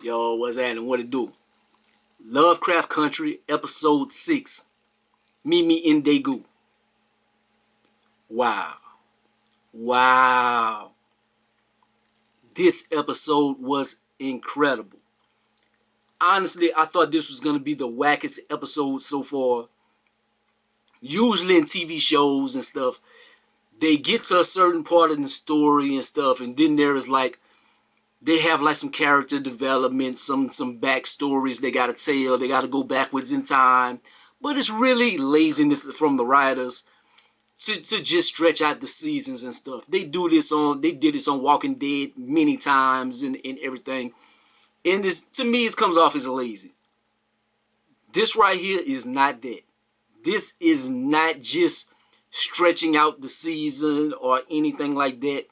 Yo, what's happening? What it do? Lovecraft Country, episode 6. Meet me in Daegu. Wow. Wow. This episode was incredible. Honestly, I thought this was going to be the wackest episode so far. Usually in TV shows and stuff, they get to a certain part of the story and stuff, and then there is like, they have like some character development, some backstories they gotta tell. They gotta go backwards in time, but it's really laziness from the writers to just stretch out the seasons and stuff. They did this on Walking Dead many times and everything. And this, to me, it comes off as lazy. This right here is not that. This is not just stretching out the season or anything like that.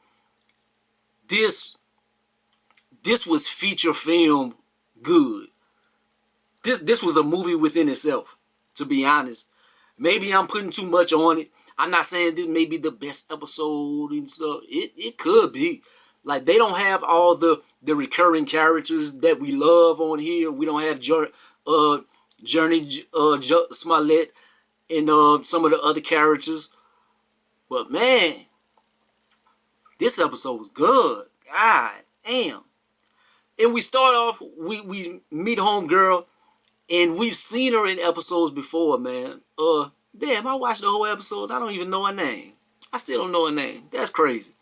This was feature film good. This was a movie within itself, to be honest. Maybe I'm putting too much on it. I'm not saying this may be the best episode and stuff. It could be. Like, they don't have all the recurring characters that we love on here. We don't have Journey Smollett and some of the other characters. But man, this episode was good. God damn. And we start off, we meet homegirl, and we've seen her in episodes before, man. Damn, I watched the whole episode. I don't even know her name. I still don't know her name. That's crazy.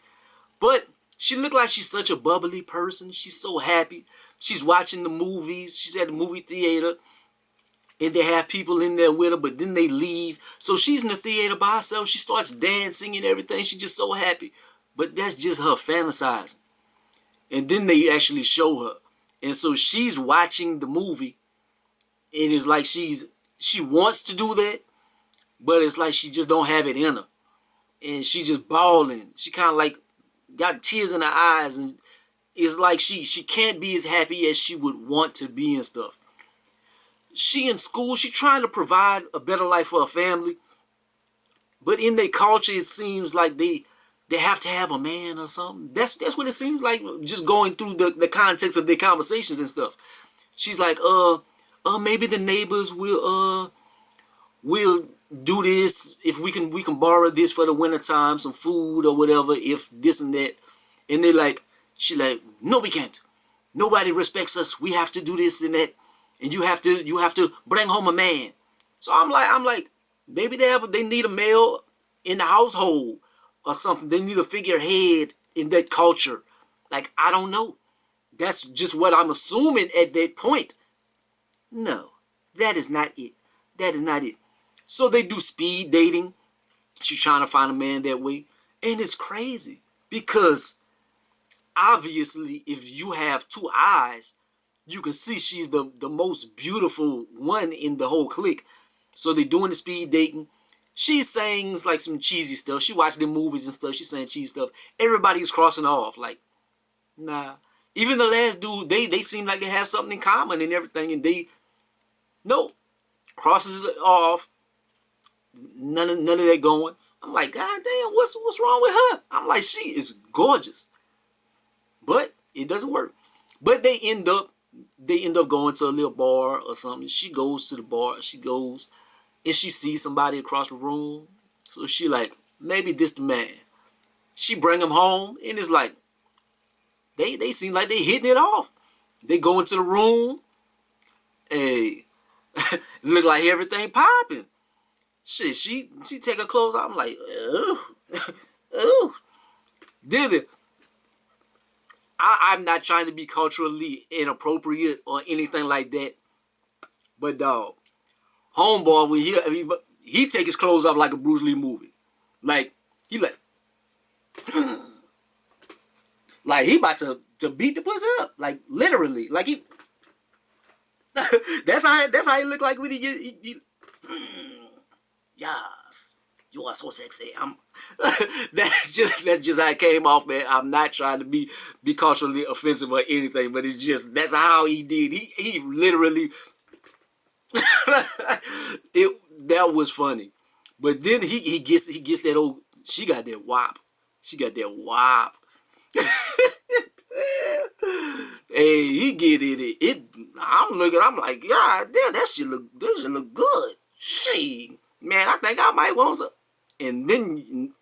But she looked like she's such a bubbly person. She's so happy. She's watching the movies. She's at the movie theater, and they have people in there with her, but then they leave. So she's in the theater by herself. She starts dancing and everything. She's just so happy. But that's just her fantasizing. And then they actually show her. And so she's watching the movie. And it's like she wants to do that. But it's like she just don't have it in her. And she just bawling. She kind of like got tears in her eyes. And it's like she can't be as happy as she would want to be and stuff. She in school. She trying to provide a better life for her family. But in their culture, it seems like they have to have a man or something. That's what it seems like, just going through the context of their conversations and stuff. She's like, maybe the neighbors will do this if we can borrow this for the wintertime, some food or whatever, if this and that. And they're like, she like, no, we can't. Nobody respects us. We have to do this and that. And you have to bring home a man. So I'm like, maybe they need a male in the household or something. They need a figurehead in that culture. Like, I don't know. That's just what I'm assuming at that point. No, that is not it. That is not it. So they do speed dating. She's trying to find a man that way. And it's crazy because obviously if you have two eyes, you can see she's the most beautiful one in the whole clique. So they're doing the speed dating. She sings like some cheesy stuff. She watched the movies and stuff. She's saying cheesy stuff. Everybody's crossing off. Like, nah. Even the last dude, they seem like they have something in common and everything. And no, crosses it off. None of that going. I'm like, God damn, what's wrong with her? I'm like, she is gorgeous. But it doesn't work. But they end up going to a little bar or something. She goes to the bar. She goes. And she sees somebody across the room. So she like, maybe this the man. She bring him home. And it's like, they seem like they hitting it off. They go into the room. Hey, look like everything popping. Shit, she take her clothes off. I'm like, oh, oh. Did it. I'm not trying to be culturally inappropriate or anything like that. But dog, homeboy, when he take his clothes off like a Bruce Lee movie. Like, he like he about to beat the pussy up. Like, literally. Like, he that's how he look like when he get yes, you are so sexy. That's just how it came off, man. I'm not trying to be culturally offensive or anything, but it's just, that's how he did. He literally that was funny. But then he gets that old, she got that wop. She got that wop. Hey, he get it. I'm looking. I'm like, God damn, that shit look good. Shit, man, I think I might want some. And then,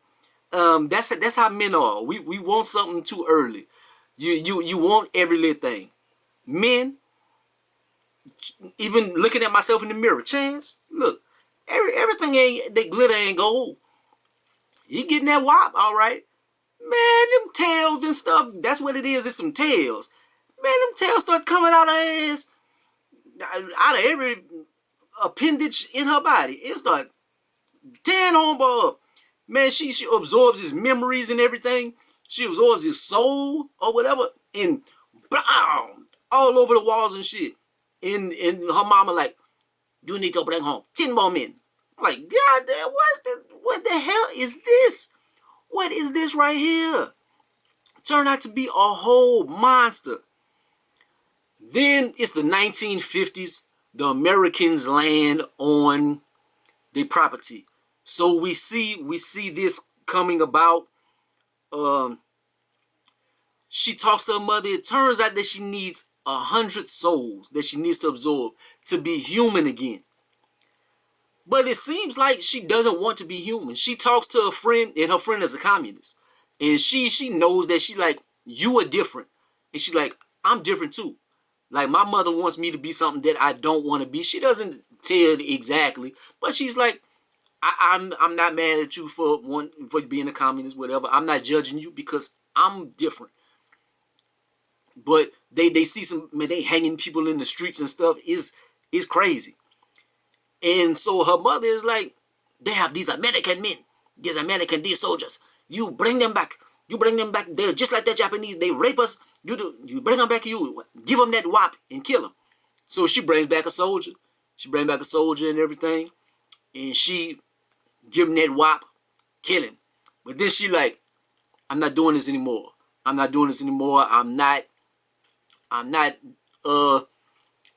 that's how men are. We want something too early. You want every little thing. Men, even looking at myself in the mirror, Chance, look, everything ain't that glitter ain't gold. You getting that wop, all right. Man, them tails and stuff, that's what it is. It's some tails. Man, them tails start coming out of her ass, out of every appendage in her body. It start tearing on up. Man, she absorbs his memories and everything. She absorbs his soul or whatever, and bam, all over the walls and shit. And her mama like, you need to bring home 10 more men. I'm like, God damn, what the hell is this? What is this right here? Turned out to be a whole monster. Then it's the 1950s. The Americans land on the property. So we see this coming about. She talks to her mother. It turns out that she needs 100 souls that she needs to absorb to be human again. But it seems like she doesn't want to be human. She talks to her friend, and her friend is a communist. And she knows that she like, you are different. And she like, I'm different too. Like, my mother wants me to be something that I don't want to be. She doesn't tell exactly, but she's like, I'm not mad at you for being a communist, whatever. I'm not judging you because I'm different. But they see some, man, they hanging people in the streets and stuff is crazy. And so her mother is like, they have these American men, these soldiers. You bring them back. You bring them back. They're just like the Japanese. They rape us. You bring them back. You give them that whop and kill them. So she brings back a soldier. She brings back a soldier and everything. And she give him that whop, kill him. But then she like, I'm not doing this anymore. I'm not doing this anymore. I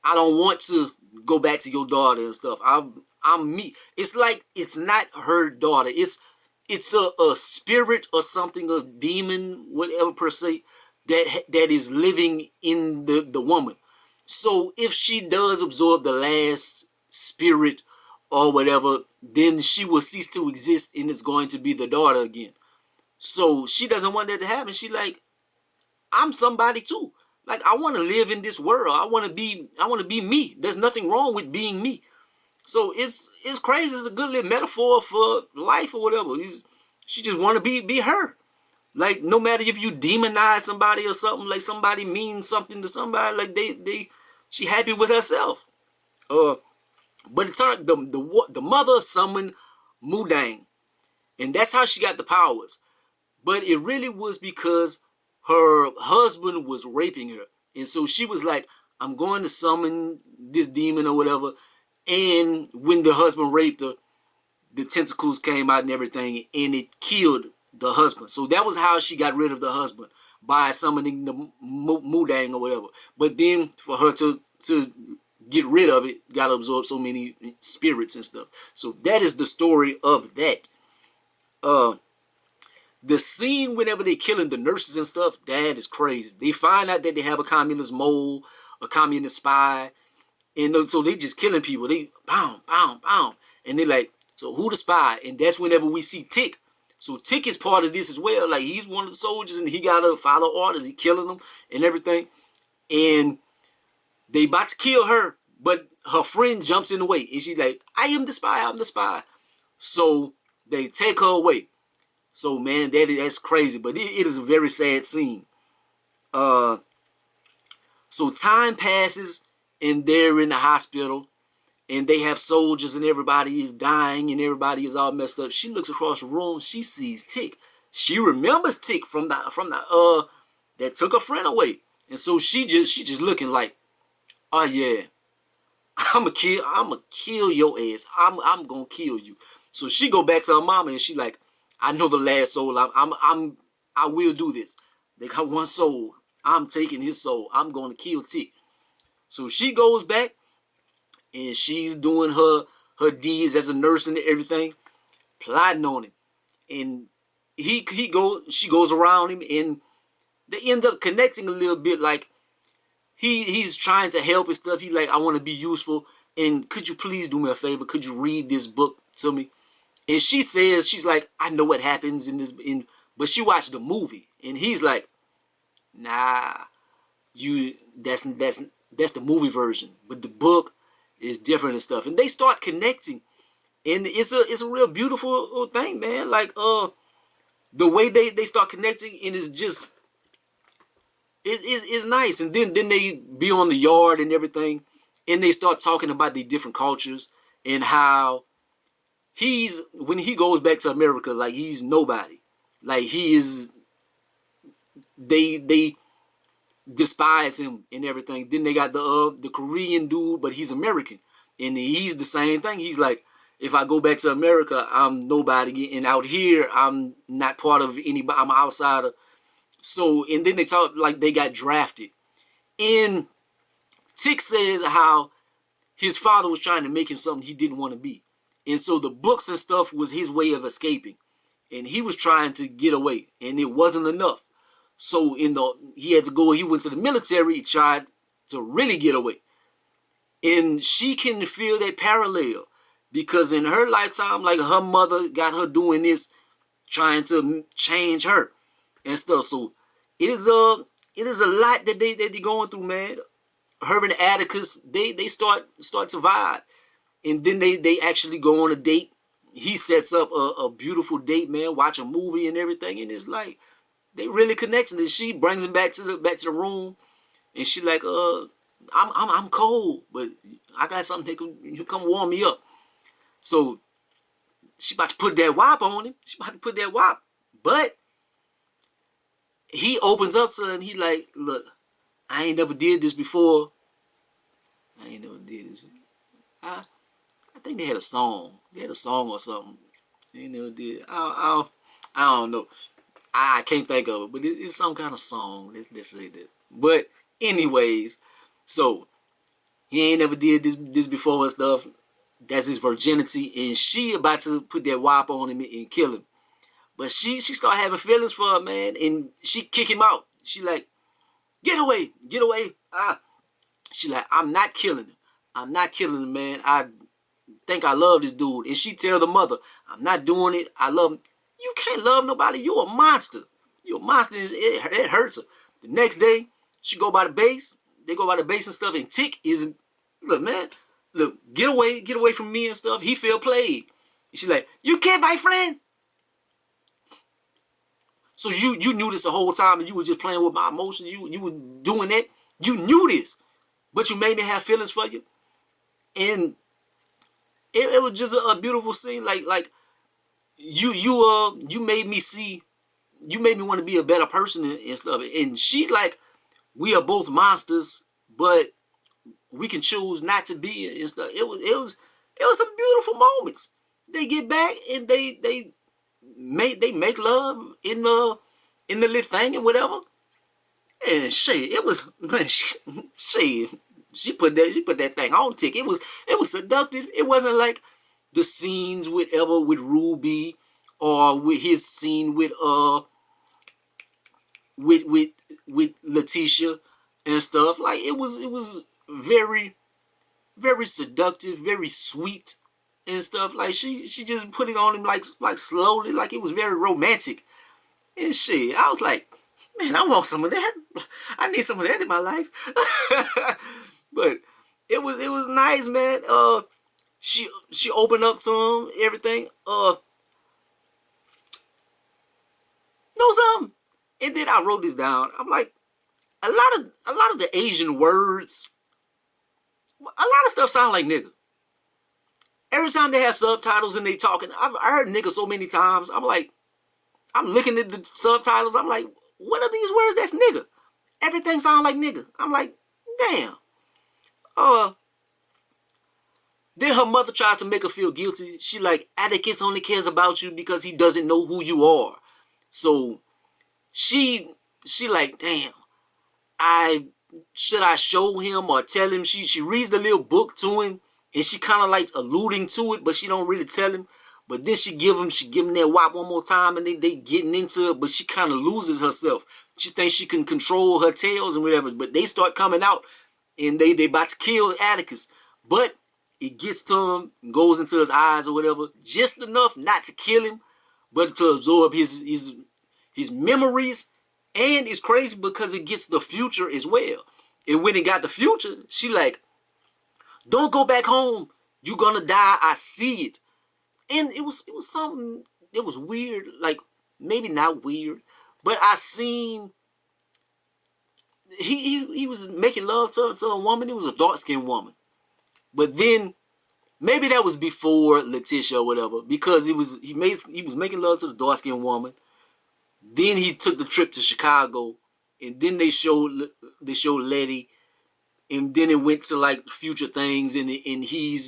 don't want to go back to your daughter and stuff. I'm me. It's like, it's not her daughter. It's a spirit or something, a demon, whatever per se, that is living in the woman. So if she does absorb the last spirit or whatever, then she will cease to exist and it's going to be the daughter again. So she doesn't want that to happen. She like, I'm somebody too. Like, I want to live in this world. I want to be me. There's nothing wrong with being me. So it's crazy. It's a good little metaphor for life or whatever. She just want to be her. Like, no matter if you demonize somebody or something, like somebody means something to somebody, like she happy with herself. But it turned the mother summoned Mudang, and that's how she got the powers. But it really was because her husband was raping her, and so she was like, I'm going to summon this demon or whatever. And when the husband raped her, the tentacles came out and everything, and it killed the husband. So that was how she got rid of the husband, by summoning the Mudang or whatever. But then for her to get rid of it, got to absorb so many spirits and stuff. So that is the story of that. The scene whenever they killing the nurses and stuff, that is crazy. They find out that they have a communist mole, a communist spy, and so they just killing people. They bam, bam, bam, and they like, so who the spy? And that's whenever we see Tick. So Tick is part of this as well. Like, he's one of the soldiers, and he gotta follow orders. He killing them and everything. And they about to kill her, but her friend jumps in the way, and she's like, I am the spy. I'm the spy. So they take her away. So man, that's crazy. But it is a very sad scene. So time passes, and they're in the hospital, and they have soldiers, and everybody is dying, and everybody is all messed up. She looks across the room. She sees Tick. She remembers Tick from the that took her friend away, and so she just looking like, oh yeah, I'ma kill your ass. I'm gonna kill you. So she go back to her mama, and she like, I know the last soul. I will do this. They got one soul. I'm taking his soul. I'm gonna kill Tick. So she goes back, and she's doing her deeds as a nurse and everything, plotting on him. And she goes around him, and they end up connecting a little bit. Like he's trying to help and stuff. He like, I want to be useful, and could you please do me a favor? Could you read this book to me? And she says, she's like, I know what happens in this, but she watched the movie, and he's like, nah, that's the movie version, but the book is different and stuff. And they start connecting, and it's a real beautiful thing, man. Like the way they start connecting, and it's just it's nice. And then they be on the yard and everything, and they start talking about the different cultures and how when he goes back to America, like he's nobody, like he is. They despise him and everything. Then they got the Korean dude, but he's American, and he's the same thing. He's like, if I go back to America, I'm nobody, and out here I'm not part of anybody. I'm an outsider. So, and then they talk like they got drafted. And Tick says how his father was trying to make him something he didn't want to be, and so the books and stuff was his way of escaping, and he was trying to get away, and it wasn't enough. So he had to go. He went to the military, tried to really get away, and she can feel that parallel because in her lifetime, like her mother got her doing this, trying to change her and stuff. So it is a lot that they're going through, man. Her and Atticus, they start to vibe, and then they actually go on a date. He sets up a beautiful date, man. Watch a movie and everything, and it's like, they really connecting. And she brings him back to the room, and she like, I'm cold, but I got something that can come warm me up. So she about to put that wop on him. She about to put that wop, but he opens up to her, and he like, look, I ain't never did this before. I ain't never did this. I think they had a song. They had a song or something. They never did. I don't know. I can't think of it, but it's some kind of song. Let's say that. But anyways, so he ain't never did this before and stuff. That's his virginity, and she about to put that wop on him and kill him. But she start having feelings for him, man, and she kick him out. She like, get away, get away. She like, I'm not killing him. I'm not killing him, man. I think I love this dude. And she tell the mother, I'm not doing it. I love him. You can't love nobody. You're a monster. You're a monster. It hurts her. The next day, she go by the base. They go by the base and stuff. And Tick is, look, man, look, get away from me and stuff. He feel played. And she like, you killed my friend. So you knew this the whole time, and you were just playing with my emotions. You were doing that. You knew this, but you made me have feelings for you. And it was just a beautiful scene. Like you made me see, you made me want to be a better person and stuff. And she like, we are both monsters, but we can choose not to be and stuff. It was some beautiful moments. They get back and they make love in the little thing and whatever. And shit, it was, man, she put that thing on Tick. It was seductive. It wasn't like the scenes with Ruby, or with his scene with Letitia and stuff. Like it was very, very seductive, very sweet and stuff. Like she just put it on him like slowly, like it was very romantic and shit. I was like, man, I want some of that. I need some of that in my life. But it was nice, man. She opened up to him, everything. Know something? And then I wrote this down. I'm like, a lot of the Asian words, a lot of stuff sound like nigga. Every time they have subtitles and they talking, I heard nigga so many times. I'm like, I'm looking at the subtitles. I'm like, what are these words that's nigga? Everything sound like nigga. I'm like, damn. Then her mother tries to make her feel guilty. She like, Atticus only cares about you because he doesn't know who you are. So she like, damn, should I show him or tell him? She reads the little book to him, and she kind of like alluding to it, but she don't really tell him. But then she give him that wop one more time, and they getting into it, but she kind of loses herself. She thinks she can control her tails and whatever. But they start coming out, and they about to kill Atticus. But it gets to him, goes into his eyes or whatever, just enough not to kill him, but to absorb his memories. And it's crazy because it gets the future as well. And when it got the future, she like, don't go back home. You're gonna die. I see it. And it was something, it was weird, like maybe not weird, but I seen he was making love to a woman. It was a dark-skinned woman. But then maybe that was before Letitia or whatever, because he was making love to the dark-skinned woman. Then he took the trip to Chicago, and then they showed Letty, and then it went to like future things, and he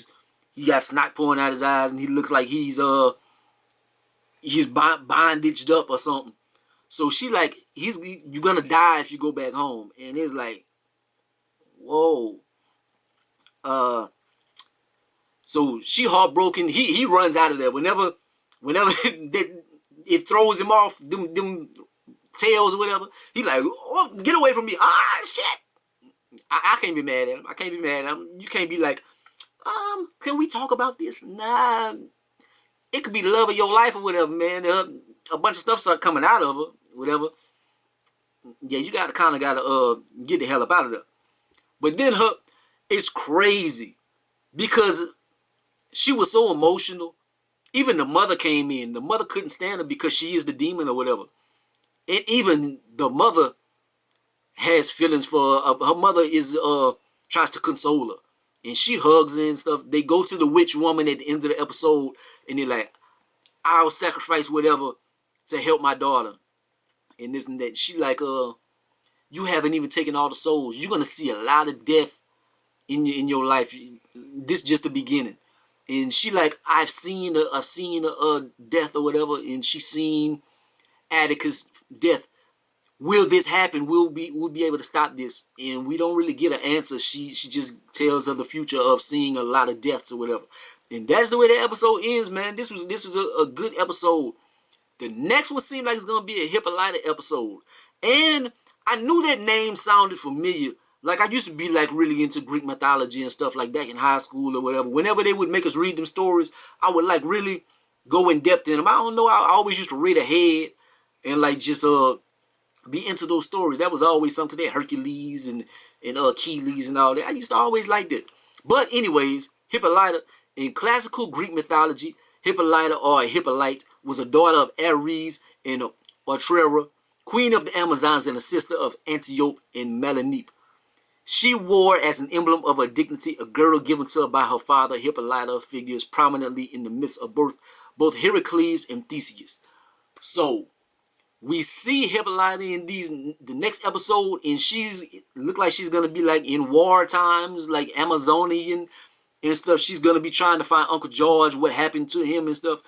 got snot pouring out his eyes, and he looks like he's bandaged up or something. So she like, you're gonna die if you go back home, and it's like, whoa. So she heartbroken. He runs out of there whenever it throws him off them tails or whatever. He like, oh, get away from me! Ah, shit! I can't be mad at him. I can't be mad at him. You can't be like, can we talk about this? Nah, it could be the love of your life or whatever, man. A bunch of stuff start coming out of her, whatever. Yeah, you gotta get the hell up out of there. But then it's crazy because she was so emotional. Even the mother came in. The mother couldn't stand her because she is the demon or whatever. And even the mother has feelings for her. Her mother tries to console her, and she hugs her and stuff. They go to the witch woman at the end of the episode, and they're like, I'll sacrifice whatever to help my daughter. And this and that. She like, you haven't even taken all the souls. You're gonna see a lot of death in your life. This just the beginning. And she like, I've seen a death or whatever, and she's seen Atticus' death. Will this happen? We'll be able to stop this. And we don't really get an answer. She just tells her the future of seeing a lot of deaths or whatever. And that's the way the episode ends, man. This was a good episode. The next one seemed like it's gonna be a Hippolyta episode. And I knew that name sounded familiar. Like, I used to be like really into Greek mythology and stuff like back in high school or whatever. Whenever they would make us read them stories, I would like really go in depth in them. I don't know, I always used to read ahead and like just be into those stories. That was always something, because they had Hercules and Achilles and all that. I used to always like that. But anyways, Hippolyta, in classical Greek mythology, Hippolyta or Hippolyte was a daughter of Ares and Otrera, queen of the Amazons and a sister of Antiope and Melanippe. She wore as an emblem of her dignity a girdle given to her by her father. Hippolyta figures prominently in the myths of both Heracles and Theseus. So we see Hippolyta in the next episode, and she's look like she's gonna be like in war times, like Amazonian and stuff. She's gonna be trying to find Uncle George, what happened to him and stuff.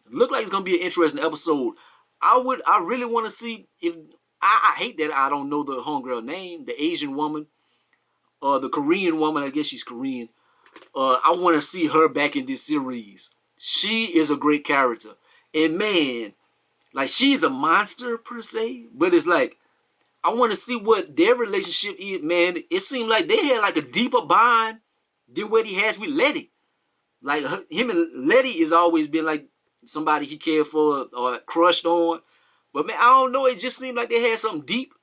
Look like it's gonna be an interesting episode. I really want to see if I hate that I don't know the homegirl name, the Asian woman. The Korean woman, I guess she's Korean. I want to see her back in this series. She is a great character. And man, like, she's a monster per se, but it's like, I want to see what their relationship is, man. It seemed like they had like a deeper bond than what he has with Letty. Like, him and Letty has always been like somebody he cared for or crushed on. But man, I don't know, it just seemed like they had something deep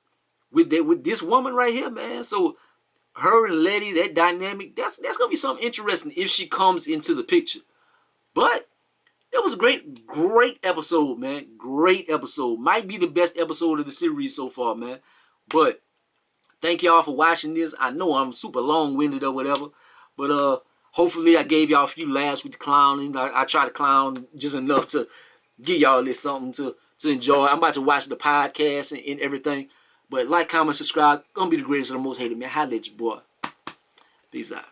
with this woman right here, man. So her and Letty, that dynamic, that's gonna be something interesting if she comes into the picture. But that was a great episode, man. Great episode. Might be the best episode of the series so far, man. But thank y'all for watching this. I know I'm super long-winded or whatever, but hopefully I gave y'all a few laughs with the clowning. I try to clown just enough to give y'all this something to enjoy. I'm about to watch the podcast and everything. But like, comment, subscribe. Gonna be the greatest or the most hated, man. Holla at your boy. Peace out.